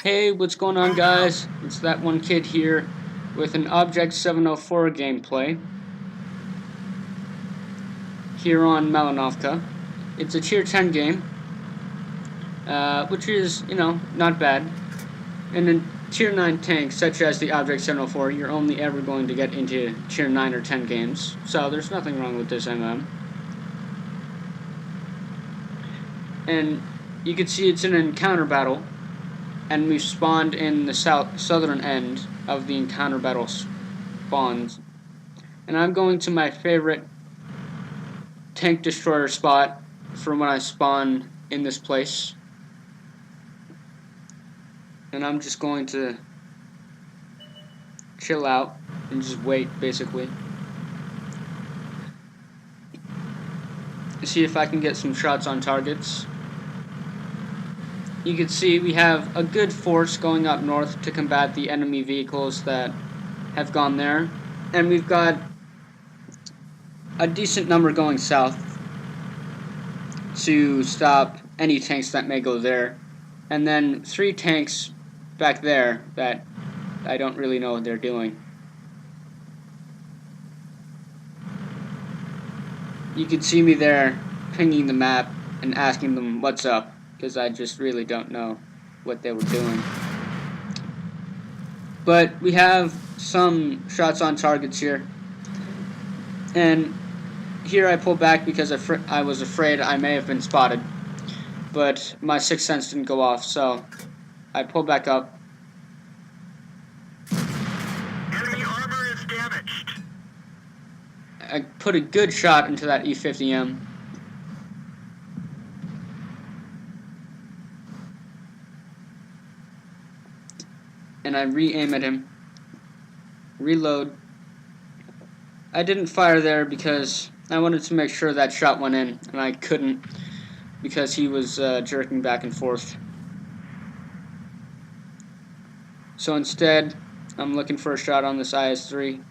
Hey, what's going on, guys? It's that one kid here with an Object 704 gameplay here on Malinovka. It's a tier 10 game, which is, not bad. And in tier 9 tanks, such as the Object 704, you're only ever going to get into tier 9 or 10 games, so there's nothing wrong with this MM. And you can see it's an encounter battle, and we've spawned in the southern end of the encounter battle spawns. And I'm going to my favorite tank destroyer spot for when I spawn in this place. And I'm just going to chill out and just wait, basically. See if I can get some shots on targets. You can see we have a good force going up north to combat the enemy vehicles that have gone there. And we've got a decent number going south to stop any tanks that may go there. And then 3 tanks back there that I don't really know what they're doing. You can see me there pinging the map and asking them what's up, because I just really don't know what they were doing. But we have some shots on targets here. And here I pull back because I was afraid I may have been spotted. But my sixth sense didn't go off, so I pull back up. Enemy armor is damaged. I put a good shot into that E50M. And I re-aim at him. Reload. I didn't fire there because I wanted to make sure that shot went in, and I couldn't because he was jerking back and forth. So instead, I'm looking for a shot on this IS-3.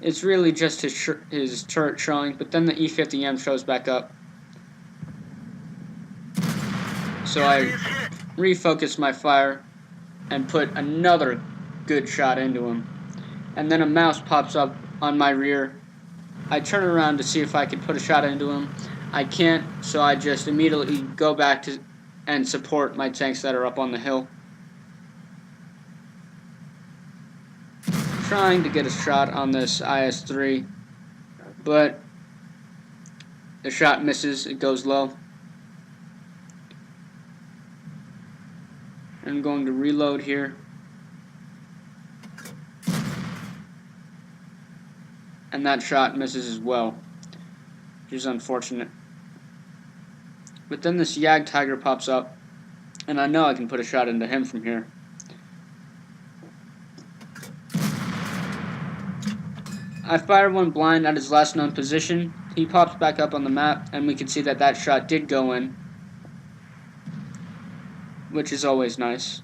It's really just his turret showing, but then the E50M shows back up. So I refocused my fire and put another good shot into him. And then a mouse pops up on my rear. I turn around to see if I could put a shot into him. I can't, so I just immediately go back to and support my tanks that are up on the hill. Trying to get a shot on this IS-3, but the shot misses, it goes low. I'm going to reload here. And that shot misses as well, which is unfortunate. But then this Yag Tiger pops up, and I know I can put a shot into him from here. I fire one blind at his last known position. He pops back up on the map, and we can see that that shot did go in, which is always nice.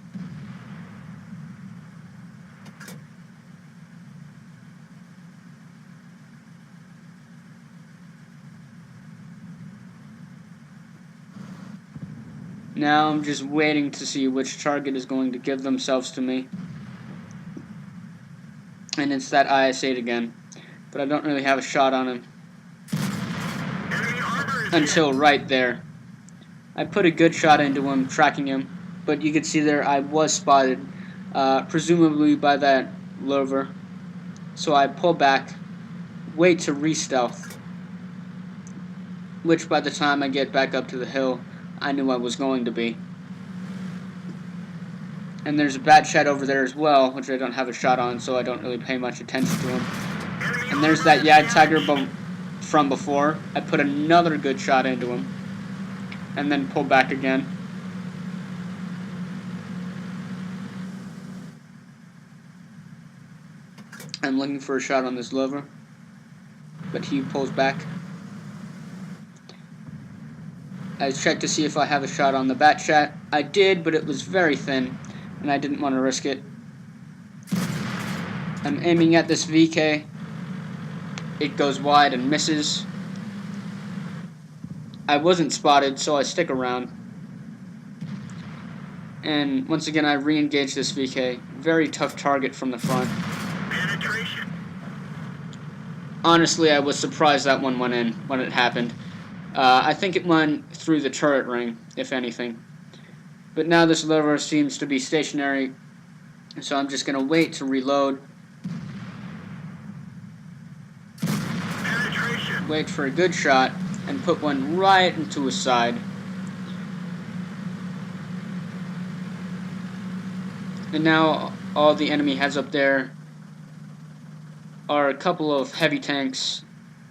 Now I'm just waiting to see which target is going to give themselves to me. And it's that IS-8 again. But I don't really have a shot on him until right there. I put a good shot into him, tracking him, but you can see there I was spotted, presumably by that lover. So I pull back, wait to re-stealth, which by the time I get back up to the hill, I knew I was going to be. And there's a bat chat over there as well, which I don't have a shot on, so I don't really pay much attention to him. And there's that Yag Tiger from before. I put another good shot into him, and then pull back again. I'm looking for a shot on this lover, but he pulls back. I checked to see if I have a shot on the bat chat. I did, but it was very thin, and I didn't want to risk it. I'm aiming at this VK. It goes wide and misses. I wasn't spotted, so I stick around. And once again, I re-engage this VK. Very tough target from the front. Penetration. Honestly, I was surprised that one went in when it happened. I think it went through the turret ring, if anything. But now this lever seems to be stationary, so I'm just going to wait to reload. Penetration. Wait for a good shot, and put one right into his side. And now all the enemy has up there are a couple of heavy tanks,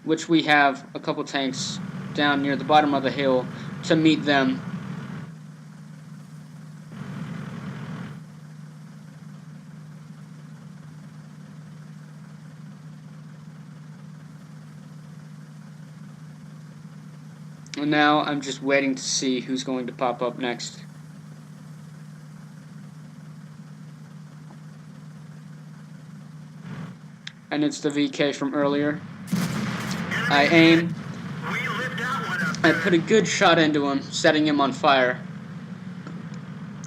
which we have a couple tanks down near the bottom of the hill to meet them. And now I'm just waiting to see who's going to pop up next. And it's the VK from earlier. I aim. We lived that one up I there. put a good shot into him, setting him on fire.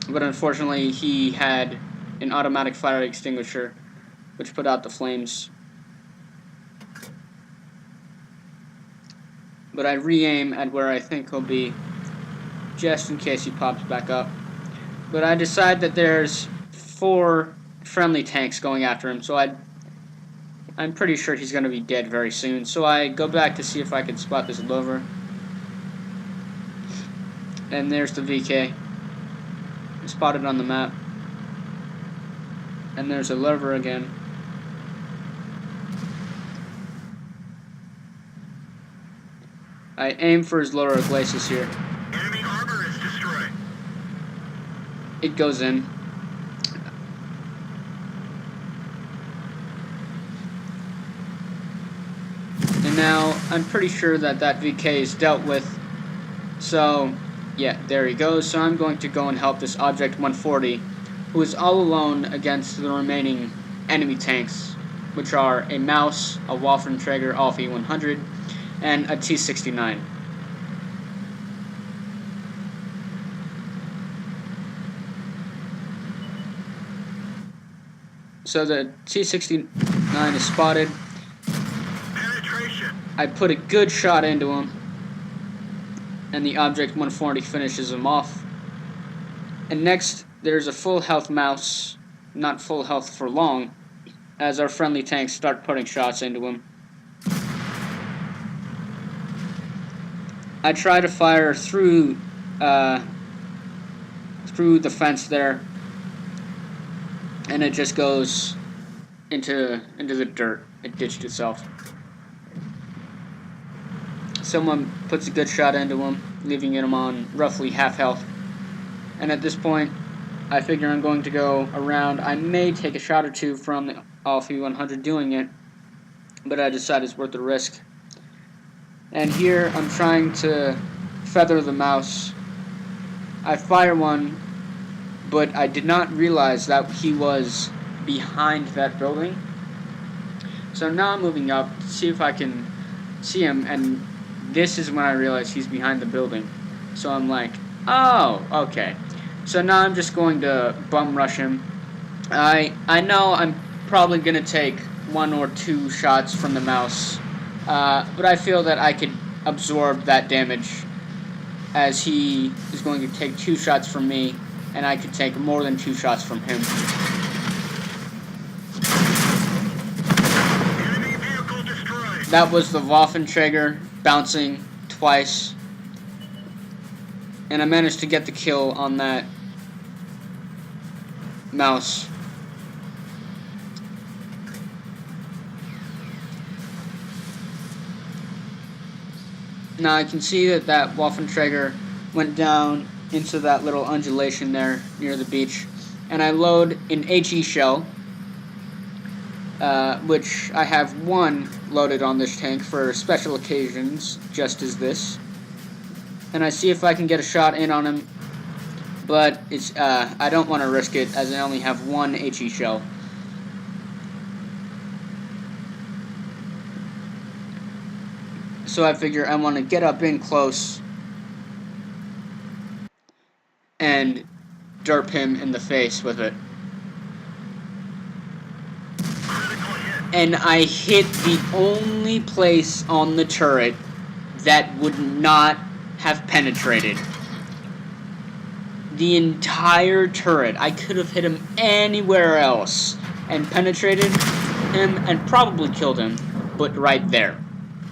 But unfortunately, he had an automatic fire extinguisher, which put out the flames. But I re-aim at where I think he'll be, just in case he pops back up. But I decide that there's 4 friendly tanks going after him, so I'm pretty sure he's going to be dead very soon. So I go back to see if I can spot this lover. And there's the VK. Spotted on the map. And there's a lover again. I aim for his lower glacis here. Enemy armor is destroyed. It goes in. And now I'm pretty sure that VK is dealt with. So yeah, there he goes. So I'm going to go and help this Object 140, who is all alone against the remaining enemy tanks, which are a Mouse, a Waffenträger Alfie 100, and a T-69. So the T-69 is spotted. Penetration. I put a good shot into him, and the Object 140 finishes him off. And next, there's a full health Mouse, not full health for long, as our friendly tanks start putting shots into him. I try to fire through the fence there, and it just goes into the dirt. It ditched itself. Someone puts a good shot into him, leaving him on roughly half health. And at this point, I figure I'm going to go around. I may take a shot or two from the Alfie 100 doing it, but I decide it's worth the risk. And here I'm trying to feather the Mouse. I fire one, but I did not realize that he was behind that building. So now I'm moving up to see if I can see him, and this is when I realize he's behind the building. So I'm like, oh, okay. So now I'm just going to bum rush him. I know I'm probably going to take 1 or 2 shots from the Mouse, but I feel that I could absorb that damage, as he is going to take 2 shots from me, and I could take more than 2 shots from him. Enemy vehicle destroyed. That was the Waffenträger bouncing twice, and I managed to get the kill on that Mouse. Now I can see that Waffenträger went down into that little undulation there near the beach, and I load an HE shell, which I have 1 loaded on this tank for special occasions, just as this. And I see if I can get a shot in on him, but it's I don't want to risk it, as I only have 1 HE shell. So I figure I want to get up in close and derp him in the face with it. Critical hit. And I hit the only place on the turret that would not have penetrated. The entire turret. I could have hit him anywhere else and penetrated him and probably killed him, but right there.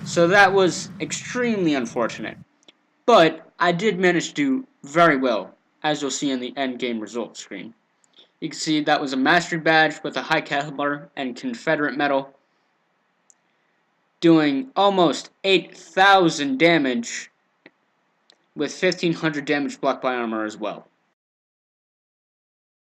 So that was extremely unfortunate. But I did manage to do very well, as you'll see in the end game results screen. You can see that was a mastery badge with a high caliber and Confederate medal, doing almost 8,000 damage with 1,500 damage blocked by armor as well.